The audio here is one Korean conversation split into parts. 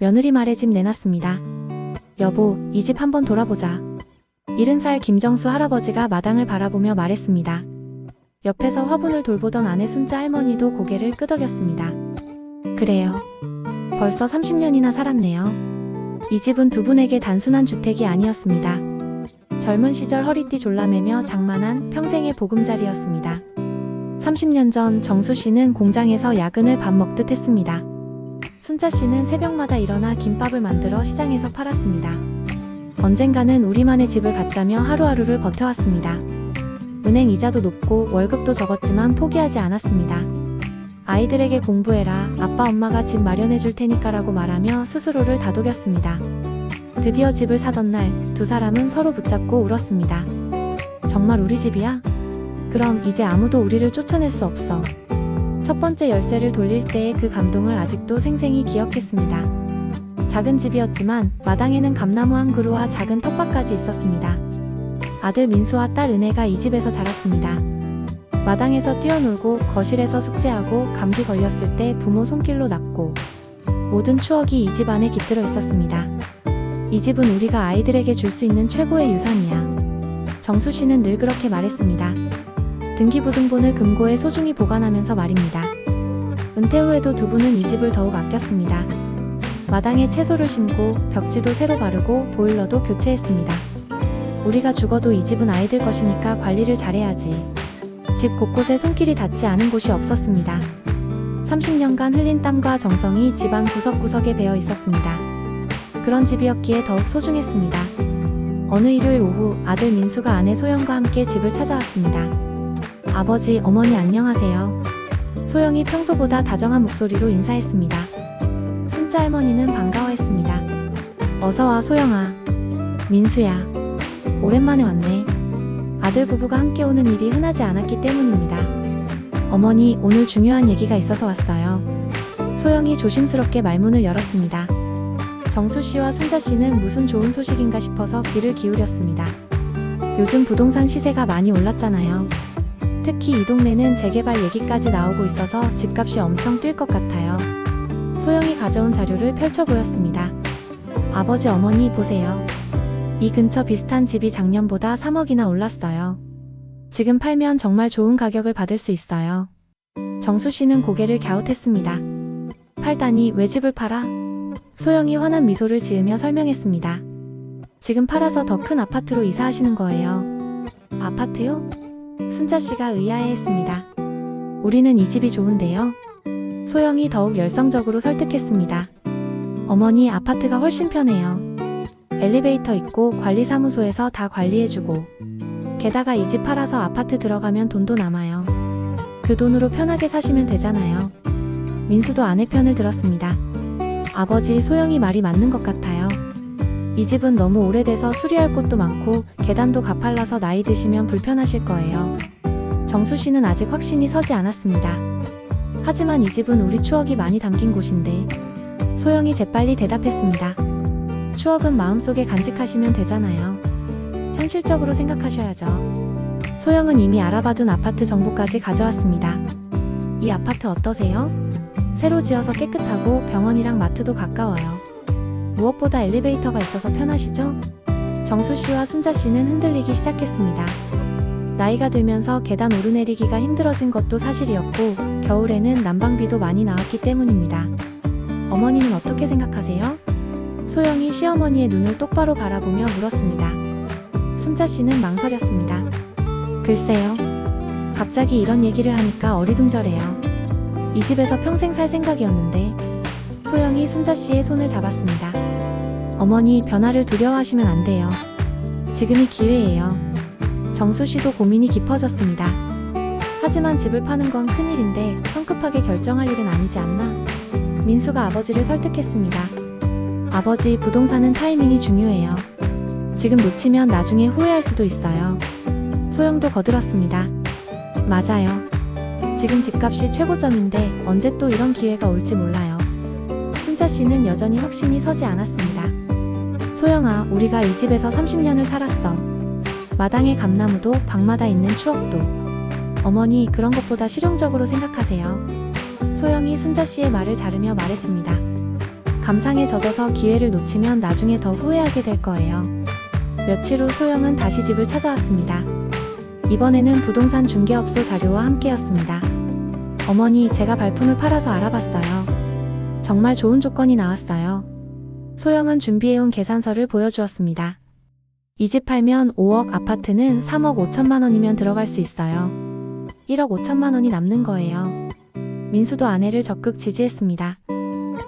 며느리 말에 집 내놨습니다. 여보, 이 집 한번 돌아보자. 70살 김정수 할아버지가 마당을 바라보며 말했습니다. 옆에서 화분을 돌보던 아내 순자 할머니도 고개를 끄덕였습니다. 그래요. 벌써 30년이나 살았네요. 이 집은 두 분에게 단순한 주택이 아니었습니다. 젊은 시절 허리띠 졸라매며 장만한 평생의 보금자리였습니다. 30년 전 정수 씨는 공장에서 야근을 밥 먹듯 했습니다. 순자 씨는 새벽마다 일어나 김밥을 만들어 시장에서 팔았습니다. 언젠가는 우리만의 집을 갖자며 하루하루를 버텨왔습니다. 은행 이자도 높고 월급도 적었지만 포기하지 않았습니다. 아이들에게 공부해라, 아빠 엄마가 집 마련해 줄 테니까라고 말하며 스스로를 다독였습니다. 드디어 집을 사던 날, 두 사람은 서로 붙잡고 울었습니다. 정말 우리 집이야? 그럼 이제 아무도 우리를 쫓아낼 수 없어. 첫 번째 열쇠를 돌릴 때의 그 감동을 아직도 생생히 기억했습니다. 작은 집이었지만 마당에는 감나무 한 그루와 작은 텃밭까지 있었습니다. 아들 민수와 딸 은혜가 이 집에서 자랐습니다. 마당에서 뛰어놀고 거실에서 숙제하고 감기 걸렸을 때 부모 손길로 낫고 모든 추억이 이 집 안에 깃들어 있었습니다. 이 집은 우리가 아이들에게 줄 수 있는 최고의 유산이야. 정수 씨는 늘 그렇게 말했습니다. 등기부등본을 금고에 소중히 보관하면서 말입니다. 은퇴 후에도 두 분은 이 집을 더욱 아꼈습니다. 마당에 채소를 심고 벽지도 새로 바르고 보일러도 교체했습니다. 우리가 죽어도 이 집은 아이들 것이니까 관리를 잘해야지. 집 곳곳에 손길이 닿지 않은 곳이 없었습니다. 30년간 흘린 땀과 정성이 집안 구석구석에 배어 있었습니다. 그런 집이었기에 더욱 소중했습니다. 어느 일요일 오후 아들 민수가 아내 소영과 함께 집을 찾아왔습니다. 아버지, 어머니 안녕하세요. 소영이 평소보다 다정한 목소리로 인사했습니다. 순자 할머니는 반가워했습니다. 어서와 소영아. 민수야. 오랜만에 왔네. 아들 부부가 함께 오는 일이 흔하지 않았기 때문입니다. 어머니, 오늘 중요한 얘기가 있어서 왔어요. 소영이 조심스럽게 말문을 열었습니다. 정수 씨와 순자 씨는 무슨 좋은 소식인가 싶어서 귀를 기울였습니다. 요즘 부동산 시세가 많이 올랐잖아요. 특히 이 동네는 재개발 얘기까지 나오고 있어서 집값이 엄청 뛸 것 같아요. 소영이 가져온 자료를 펼쳐 보였습니다. 아버지, 어머니 보세요. 이 근처 비슷한 집이 작년보다 3억이나 올랐어요. 지금 팔면 정말 좋은 가격을 받을 수 있어요. 정수 씨는 고개를 갸웃했습니다. 팔다니 왜 집을 팔아? 소영이 환한 미소를 지으며 설명했습니다. 지금 팔아서 더 큰 아파트로 이사하시는 거예요. 아파트요? 순자 씨가 의아해했습니다. 우리는 이 집이 좋은데요. 소영이 더욱 열성적으로 설득했습니다. 어머니, 아파트가 훨씬 편해요. 엘리베이터 있고 관리사무소에서 다 관리해주고 게다가 이 집 팔아서 아파트 들어가면 돈도 남아요. 그 돈으로 편하게 사시면 되잖아요. 민수도 아내 편을 들었습니다. 아버지, 소영이 말이 맞는 것 같아요. 이 집은 너무 오래돼서 수리할 곳도 많고 계단도 가팔라서 나이 드시면 불편하실 거예요. 정수 씨는 아직 확신이 서지 않았습니다. 하지만 이 집은 우리 추억이 많이 담긴 곳인데. 소영이 재빨리 대답했습니다. 추억은 마음속에 간직하시면 되잖아요. 현실적으로 생각하셔야죠. 소영은 이미 알아봐둔 아파트 정보까지 가져왔습니다. 이 아파트 어떠세요? 새로 지어서 깨끗하고 병원이랑 마트도 가까워요. 무엇보다 엘리베이터가 있어서 편하시죠? 정수 씨와 순자 씨는 흔들리기 시작했습니다. 나이가 들면서 계단 오르내리기가 힘들어진 것도 사실이었고 겨울에는 난방비도 많이 나왔기 때문입니다. 어머니는 어떻게 생각하세요? 소영이 시어머니의 눈을 똑바로 바라보며 물었습니다. 순자 씨는 망설였습니다. 글쎄요. 갑자기 이런 얘기를 하니까 어리둥절해요. 이 집에서 평생 살 생각이었는데. 소영이 순자 씨의 손을 잡았습니다. 어머니, 변화를 두려워하시면 안 돼요. 지금이 기회예요. 정수 씨도 고민이 깊어졌습니다. 하지만 집을 파는 건 큰일인데 성급하게 결정할 일은 아니지 않나? 민수가 아버지를 설득했습니다. 아버지, 부동산은 타이밍이 중요해요. 지금 놓치면 나중에 후회할 수도 있어요. 소영도 거들었습니다. 맞아요. 지금 집값이 최고점인데 언제 또 이런 기회가 올지 몰라요. 순자 씨는 여전히 확신이 서지 않았습니다. 소영아, 우리가 이 집에서 30년을 살았어. 마당의 감나무도 방마다 있는 추억도. 어머니, 그런 것보다 실용적으로 생각하세요. 소영이 순자 씨의 말을 자르며 말했습니다. 감상에 젖어서 기회를 놓치면 나중에 더 후회하게 될 거예요. 며칠 후 소영은 다시 집을 찾아왔습니다. 이번에는 부동산 중개업소 자료와 함께였습니다. 어머니, 제가 발품을 팔아서 알아봤어요. 정말 좋은 조건이 나왔어요. 소영은 준비해온 계산서를 보여주었습니다. 이 집 팔면 5억, 아파트는 3억 5천만 원이면 들어갈 수 있어요. 1억 5천만 원이 남는 거예요. 민수도 아내를 적극 지지했습니다.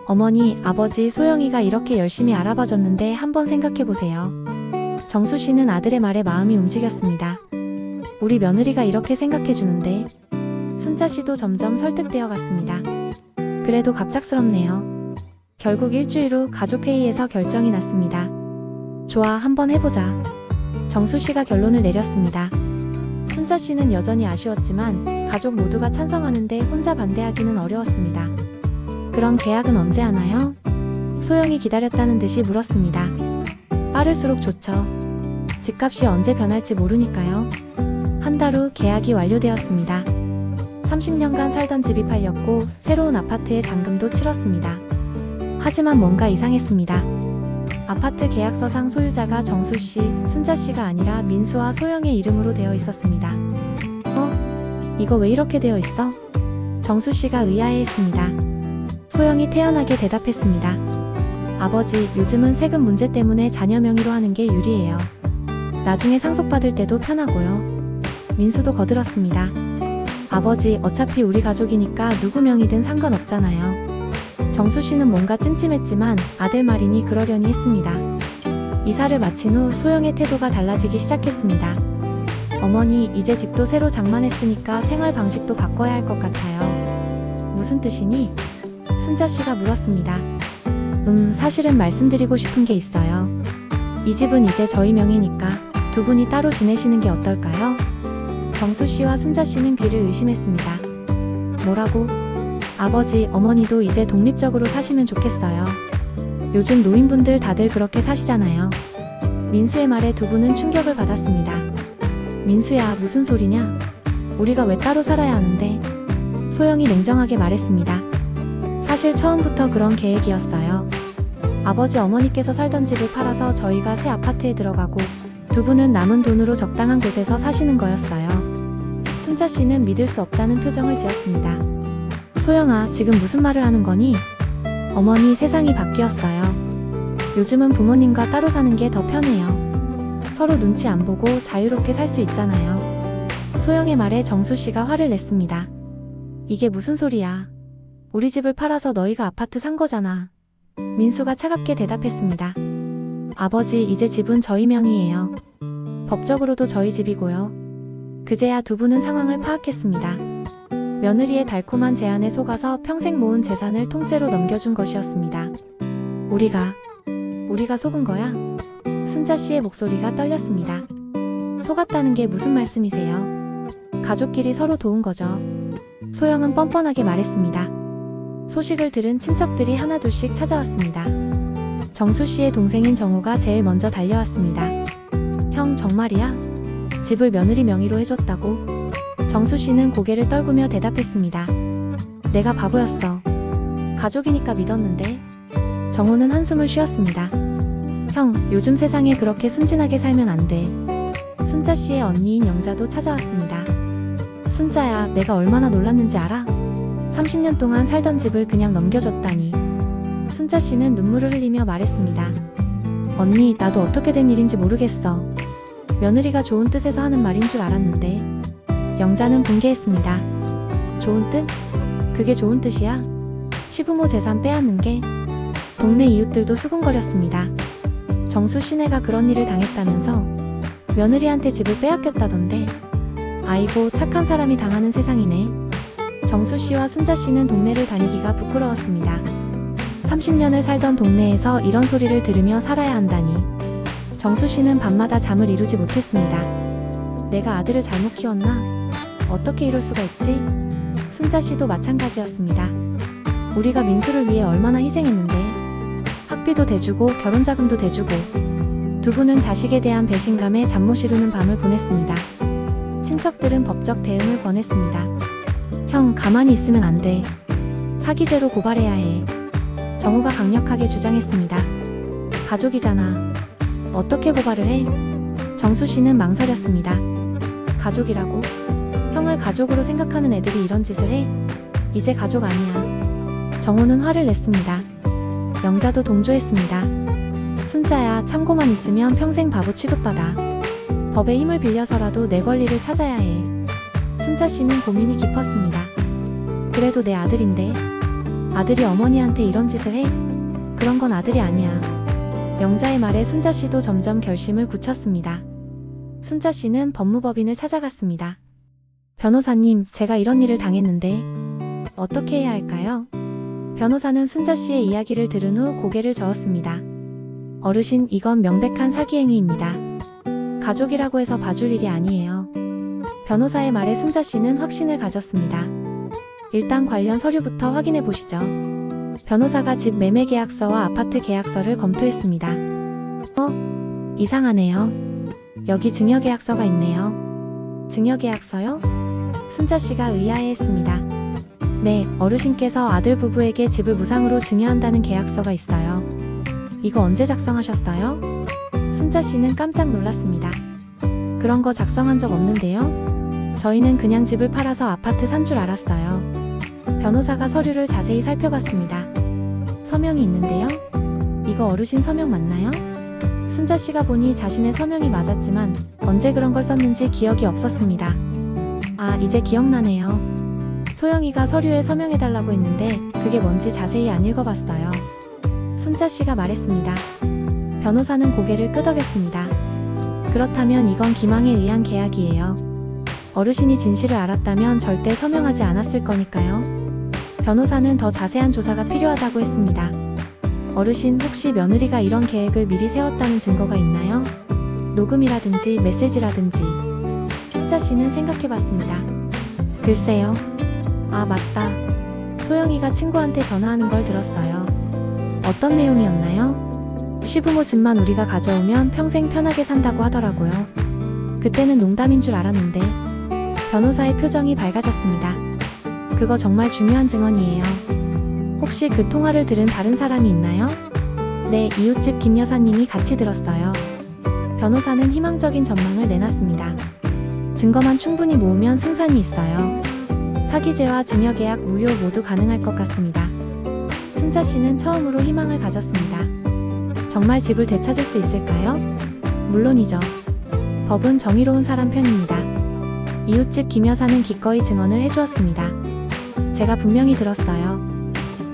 어머니, 아버지, 소영이가 이렇게 열심히 알아봐줬는데 한번 생각해보세요. 정수 씨는 아들의 말에 마음이 움직였습니다. 우리 며느리가 이렇게 생각해주는데. 순자 씨도 점점 설득되어 갔습니다. 그래도 갑작스럽네요. 결국 일주일 후 가족회의에서 결정이 났습니다. 좋아, 한번 해보자. 정수 씨가 결론을 내렸습니다. 순자 씨는 여전히 아쉬웠지만 가족 모두가 찬성하는데 혼자 반대하기는 어려웠습니다. 그럼 계약은 언제 하나요? 소영이 기다렸다는 듯이 물었습니다. 빠를수록 좋죠. 집값이 언제 변할지 모르니까요. 한 달 후 계약이 완료되었습니다. 30년간 살던 집이 팔렸고 새로운 아파트에 잔금도 치렀습니다. 하지만 뭔가 이상했습니다. 아파트 계약서상 소유자가 정수 씨, 순자 씨가 아니라 민수와 소영의 이름으로 되어 있었습니다. 이거 왜 이렇게 되어 있어? 정수 씨가 의아해했습니다. 소영이 태연하게 대답했습니다. 아버지, 요즘은 세금 문제 때문에 자녀 명의로 하는 게 유리해요. 나중에 상속받을 때도 편하고요. 민수도 거들었습니다. 아버지, 어차피 우리 가족이니까 누구 명의든 상관없잖아요. 정수 씨는 뭔가 찜찜했지만 아들 말이니 그러려니 했습니다. 이사를 마친 후 소영의 태도가 달라지기 시작했습니다. 어머니, 이제 집도 새로 장만했으니까 생활 방식도 바꿔야 할 것 같아요. 무슨 뜻이니? 순자 씨가 물었습니다. 사실은 말씀드리고 싶은 게 있어요. 이 집은 이제 저희 명의니까 두 분이 따로 지내시는 게 어떨까요? 정수 씨와 순자 씨는 귀를 의심했습니다. 뭐라고? 아버지, 어머니도 이제 독립적으로 사시면 좋겠어요. 요즘 노인분들 다들 그렇게 사시잖아요. 민수의 말에 두 분은 충격을 받았습니다. 민수야, 무슨 소리냐? 우리가 왜 따로 살아야 하는데? 소영이 냉정하게 말했습니다. 사실 처음부터 그런 계획이었어요. 아버지, 어머니께서 살던 집을 팔아서 저희가 새 아파트에 들어가고 두 분은 남은 돈으로 적당한 곳에서 사시는 거였어요. 순자 씨는 믿을 수 없다는 표정을 지었습니다. 소영아, 지금 무슨 말을 하는 거니? 어머니, 세상이 바뀌었어요. 요즘은 부모님과 따로 사는 게 더 편해요. 서로 눈치 안 보고 자유롭게 살 수 있잖아요. 소영의 말에 정수 씨가 화를 냈습니다. 이게 무슨 소리야? 우리 집을 팔아서 너희가 아파트 산 거잖아. 민수가 차갑게 대답했습니다. 아버지, 이제 집은 저희 명의예요. 법적으로도 저희 집이고요. 그제야 두 분은 상황을 파악했습니다. 며느리의 달콤한 제안에 속아서 평생 모은 재산을 통째로 넘겨준 것이었습니다. 우리가 속은 거야? 순자 씨의 목소리가 떨렸습니다. 속았다는 게 무슨 말씀이세요? 가족끼리 서로 도운 거죠. 소영은 뻔뻔하게 말했습니다. 소식을 들은 친척들이 하나둘씩 찾아왔습니다. 정수 씨의 동생인 정우가 제일 먼저 달려왔습니다. 형, 정말이야? 집을 며느리 명의로 해줬다고? 정수 씨는 고개를 떨구며 대답했습니다. 내가 바보였어. 가족이니까 믿었는데. 정우는 한숨을 쉬었습니다. 형, 요즘 세상에 그렇게 순진하게 살면 안 돼. 순자 씨의 언니인 영자도 찾아왔습니다. 순자야, 내가 얼마나 놀랐는지 알아? 30년 동안 살던 집을 그냥 넘겨줬다니. 순자 씨는 눈물을 흘리며 말했습니다. 언니, 나도 어떻게 된 일인지 모르겠어. 며느리가 좋은 뜻에서 하는 말인 줄 알았는데. 영자는 분개했습니다. 좋은 뜻? 그게 좋은 뜻이야? 시부모 재산 빼앗는 게? 동네 이웃들도 수군거렸습니다. 정수 씨네가 그런 일을 당했다면서? 며느리한테 집을 빼앗겼다던데. 아이고, 착한 사람이 당하는 세상이네. 정수 씨와 순자 씨는 동네를 다니기가 부끄러웠습니다. 30년을 살던 동네에서 이런 소리를 들으며 살아야 한다니. 정수 씨는 밤마다 잠을 이루지 못했습니다. 내가 아들을 잘못 키웠나? 어떻게 이럴 수가 있지? 순자 씨도 마찬가지였습니다. 우리가 민수를 위해 얼마나 희생했는데. 학비도 대주고 결혼 자금도 대주고. 두 분은 자식에 대한 배신감에 잠 못 이루는 밤을 보냈습니다. 친척들은 법적 대응을 권했습니다. 형, 가만히 있으면 안 돼. 사기죄로 고발해야 해. 정우가 강력하게 주장했습니다. 가족이잖아. 어떻게 고발을 해? 정수 씨는 망설였습니다. 가족이라고? 형을 가족으로 생각하는 애들이 이런 짓을 해? 이제 가족 아니야. 정우는 화를 냈습니다. 영자도 동조했습니다. 순자야, 참고만 있으면 평생 바보 취급받아. 법의 힘을 빌려서라도 내 권리를 찾아야 해. 순자 씨는 고민이 깊었습니다. 그래도 내 아들인데. 아들이 어머니한테 이런 짓을 해? 그런 건 아들이 아니야. 영자의 말에 순자 씨도 점점 결심을 굳혔습니다. 순자 씨는 법무법인을 찾아갔습니다. 변호사님, 제가 이런 일을 당했는데 어떻게 해야 할까요? 변호사는 순자 씨의 이야기를 들은 후 고개를 저었습니다. 어르신, 이건 명백한 사기 행위입니다. 가족이라고 해서 봐줄 일이 아니에요. 변호사의 말에 순자 씨는 확신을 가졌습니다. 일단 관련 서류부터 확인해 보시죠. 변호사가 집 매매 계약서와 아파트 계약서를 검토했습니다. 이상하네요. 여기 증여계약서가 있네요. 증여계약서요? 순자 씨가 의아해했습니다. 네, 어르신께서 아들 부부에게 집을 무상으로 증여한다는 계약서가 있어요. 이거 언제 작성하셨어요? 순자 씨는 깜짝 놀랐습니다. 그런 거 작성한 적 없는데요? 저희는 그냥 집을 팔아서 아파트 산 줄 알았어요. 변호사가 서류를 자세히 살펴봤습니다. 서명이 있는데요? 이거 어르신 서명 맞나요? 순자 씨가 보니 자신의 서명이 맞았지만 언제 그런 걸 썼는지 기억이 없었습니다. 아, 이제 기억나네요. 소영이가 서류에 서명해달라고 했는데 그게 뭔지 자세히 안 읽어봤어요. 순자 씨가 말했습니다. 변호사는 고개를 끄덕였습니다. 그렇다면 이건 기망에 의한 계약이에요. 어르신이 진실을 알았다면 절대 서명하지 않았을 거니까요. 변호사는 더 자세한 조사가 필요하다고 했습니다. 어르신, 혹시 며느리가 이런 계획을 미리 세웠다는 증거가 있나요? 녹음이라든지 메시지라든지. 순자 씨는 생각해봤습니다. 글쎄요. 아, 맞다. 소영이가 친구한테 전화하는 걸 들었어요. 어떤 내용이었나요? 시부모 집만 우리가 가져오면 평생 편하게 산다고 하더라고요. 그때는 농담인 줄 알았는데. 변호사의 표정이 밝아졌습니다. 그거 정말 중요한 증언이에요. 혹시 그 통화를 들은 다른 사람이 있나요? 네, 이웃집 김 여사님이 같이 들었어요. 변호사는 희망적인 전망을 내놨습니다. 증거만 충분히 모으면 승산이 있어요. 사기죄와 증여계약 무효 모두 가능할 것 같습니다. 순자 씨는 처음으로 희망을 가졌습니다. 정말 집을 되찾을 수 있을까요? 물론이죠. 법은 정의로운 사람 편입니다. 이웃집 김 여사는 기꺼이 증언을 해주었습니다. 제가 분명히 들었어요.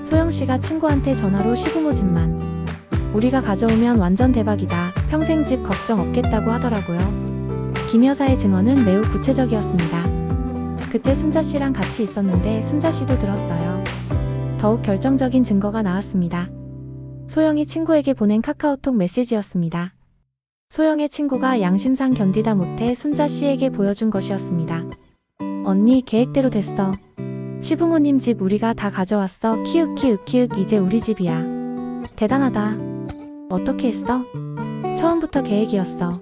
소영씨가 친구한테 전화로 시부모 집만 우리가 가져오면 완전 대박이다. 평생 집 걱정 없겠다고 하더라고요. 김 여사의 증언은 매우 구체적이었습니다. 그때 순자씨랑 같이 있었는데 순자씨도 들었어요. 더욱 결정적인 증거가 나왔습니다. 소영이 친구에게 보낸 카카오톡 메시지였습니다. 소영의 친구가 양심상 견디다 못해 순자씨에게 보여준 것이었습니다. 언니, 계획대로 됐어. 시부모님 집 우리가 다 가져왔어. 키읔키읔키읔 이제 우리 집이야. 대단하다. 어떻게 했어? 처음부터 계획이었어.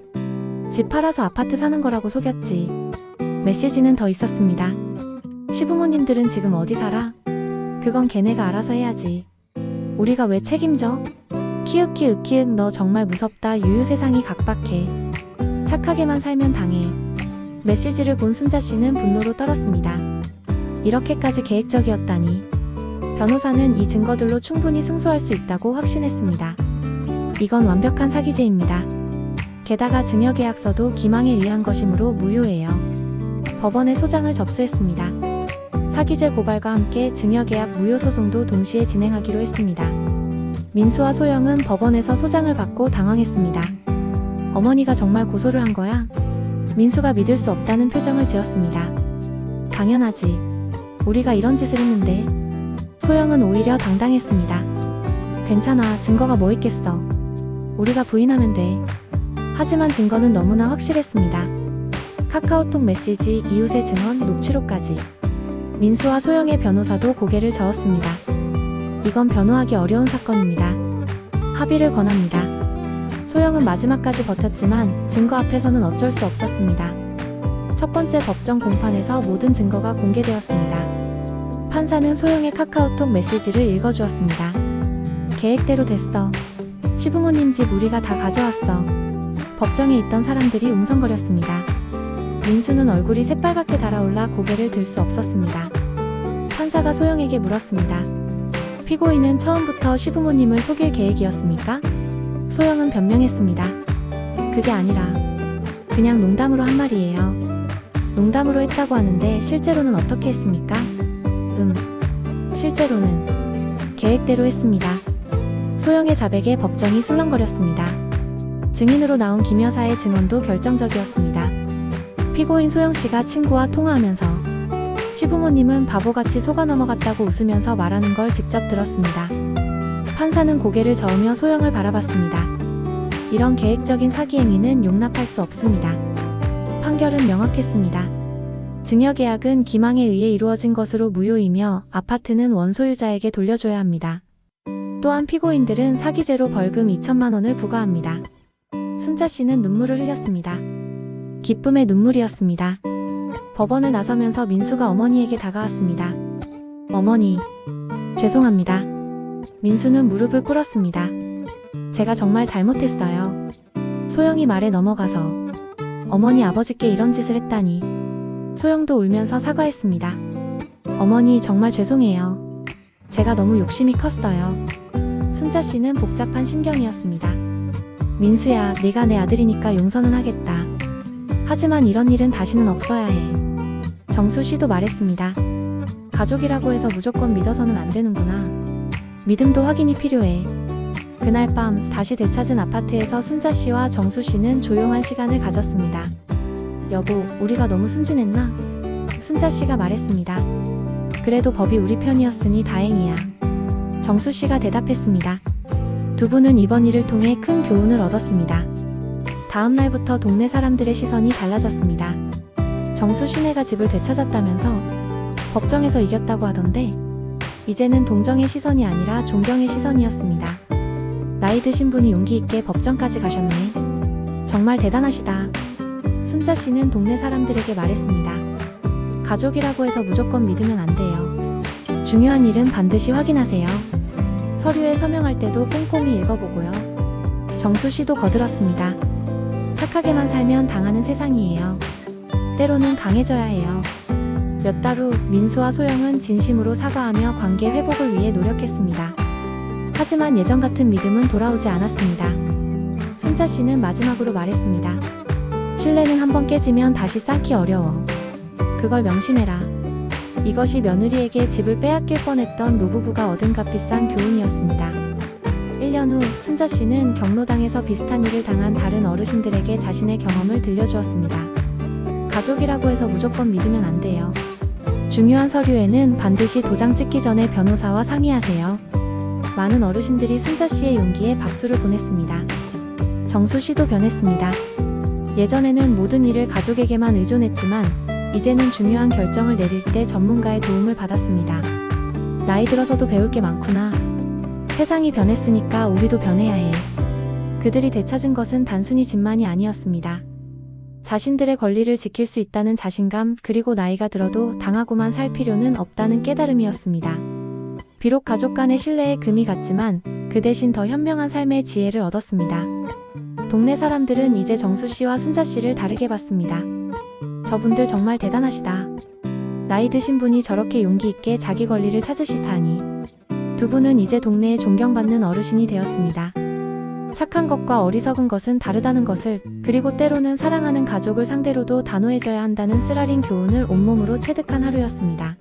집 팔아서 아파트 사는 거라고 속였지. 메시지는 더 있었습니다. 시부모님들은 지금 어디 살아? 그건 걔네가 알아서 해야지. 우리가 왜 책임져? 키읔키읔키읔 너 정말 무섭다. 유유 세상이 각박해. 착하게만 살면 당해. 메시지를 본 순자씨는 분노로 떨었습니다. 이렇게까지 계획적이었다니. 변호사는 이 증거들로 충분히 승소할 수 있다고 확신했습니다. 이건 완벽한 사기죄입니다. 게다가 증여계약서도 기망에 의한 것이므로 무효예요. 법원에 소장을 접수했습니다. 사기죄 고발과 함께 증여계약 무효 소송도 동시에 진행하기로 했습니다. 민수와 소영은 법원에서 소장을 받고 당황했습니다. 어머니가 정말 고소를 한 거야? 민수가 믿을 수 없다는 표정을 지었습니다. 당연하지. 우리가 이런 짓을 했는데. 소영은 오히려 당당했습니다. 괜찮아, 증거가 뭐 있겠어. 우리가 부인하면 돼. 하지만 증거는 너무나 확실했습니다. 카카오톡 메시지, 이웃의 증언, 녹취록까지. 민수와 소영의 변호사도 고개를 저었습니다. 이건 변호하기 어려운 사건입니다. 합의를 권합니다. 소영은 마지막까지 버텼지만 증거 앞에서는 어쩔 수 없었습니다. 첫 번째 법정 공판에서 모든 증거가 공개되었습니다. 판사는 소영의 카카오톡 메시지를 읽어주었습니다. 계획대로 됐어. 시부모님 집 우리가 다 가져왔어. 법정에 있던 사람들이 웅성거렸습니다. 민수는 얼굴이 새빨갛게 달아올라 고개를 들 수 없었습니다. 판사가 소영에게 물었습니다. 피고인은 처음부터 시부모님을 속일 계획이었습니까? 소영은 변명했습니다. 그게 아니라 그냥 농담으로 한 말이에요. 농담으로 했다고 하는데 실제로는 어떻게 했습니까? 실제로는 계획대로 했습니다. 소영의 자백에 법정이 술렁거렸습니다. 증인으로 나온 김 여사의 증언도 결정적이었습니다. 피고인 소영씨가 친구와 통화하면서 시부모님은 바보같이 속아 넘어갔다고 웃으면서 말하는 걸 직접 들었습니다. 판사는 고개를 저으며 소영을 바라봤습니다. 이런 계획적인 사기 행위는 용납할 수 없습니다. 판결은 명확했습니다. 증여계약은 기망에 의해 이루어진 것으로 무효이며 아파트는 원소유자에게 돌려줘야 합니다. 또한 피고인들은 사기죄로 벌금 2천만 원을 부과합니다. 순자 씨는 눈물을 흘렸습니다. 기쁨의 눈물이었습니다. 법원을 나서면서 민수가 어머니에게 다가왔습니다. 어머니, 죄송합니다. 민수는 무릎을 꿇었습니다. 제가 정말 잘못했어요. 소영이 말에 넘어가서 어머니 아버지께 이런 짓을 했다니. 소영도 울면서 사과했습니다. 어머니 정말 죄송해요. 제가 너무 욕심이 컸어요. 순자 씨는 복잡한 심경이었습니다. 민수야, 네가 내 아들이니까 용서는 하겠다. 하지만 이런 일은 다시는 없어야 해. 정수 씨도 말했습니다. 가족이라고 해서 무조건 믿어서는 안 되는구나. 믿음도 확인이 필요해. 그날 밤 다시 되찾은 아파트에서 순자 씨와 정수 씨는 조용한 시간을 가졌습니다. 여보, 우리가 너무 순진했나? 순자 씨가 말했습니다. 그래도 법이 우리 편이었으니 다행이야. 정수 씨가 대답했습니다. 두 분은 이번 일을 통해 큰 교훈을 얻었습니다. 다음 날부터 동네 사람들의 시선이 달라졌습니다. 정수 씨네가 집을 되찾았다면서 법정에서 이겼다고 하던데 이제는 동정의 시선이 아니라 존경의 시선이었습니다. 나이 드신 분이 용기 있게 법정까지 가셨네. 정말 대단하시다. 순자 씨는 동네 사람들에게 말했습니다. 가족이라고 해서 무조건 믿으면 안 돼요. 중요한 일은 반드시 확인하세요. 서류에 서명할 때도 꼼꼼히 읽어보고요. 정수 씨도 거들었습니다. 착하게만 살면 당하는 세상이에요. 때로는 강해져야 해요. 몇 달 후 민수와 소영은 진심으로 사과하며 관계 회복을 위해 노력했습니다. 하지만 예전 같은 믿음은 돌아오지 않았습니다. 순자 씨는 마지막으로 말했습니다. 신뢰는 한번 깨지면 다시 쌓기 어려워. 그걸 명심해라. 이것이 며느리에게 집을 빼앗길 뻔했던 노부부가 얻은 값비싼 교훈이었습니다. 1년 후 순자 씨는 경로당에서 비슷한 일을 당한 다른 어르신들에게 자신의 경험을 들려주었습니다. 가족이라고 해서 무조건 믿으면 안 돼요. 중요한 서류에는 반드시 도장 찍기 전에 변호사와 상의하세요. 많은 어르신들이 순자 씨의 용기에 박수를 보냈습니다. 정수 씨도 변했습니다. 예전에는 모든 일을 가족에게만 의존했지만 이제는 중요한 결정을 내릴 때 전문가의 도움을 받았습니다. 나이 들어서도 배울 게 많구나. 세상이 변했으니까 우리도 변해야 해. 그들이 되찾은 것은 단순히 집만이 아니었습니다. 자신들의 권리를 지킬 수 있다는 자신감, 그리고 나이가 들어도 당하고만 살 필요는 없다는 깨달음이었습니다. 비록 가족 간의 신뢰에 금이 갔지만 그 대신 더 현명한 삶의 지혜를 얻었습니다. 동네 사람들은 이제 정수 씨와 순자 씨를 다르게 봤습니다. 저분들 정말 대단하시다. 나이 드신 분이 저렇게 용기 있게 자기 권리를 찾으시다니. 두 분은 이제 동네에 존경받는 어르신이 되었습니다. 착한 것과 어리석은 것은 다르다는 것을, 그리고 때로는 사랑하는 가족을 상대로도 단호해져야 한다는 쓰라린 교훈을 온몸으로 체득한 하루였습니다.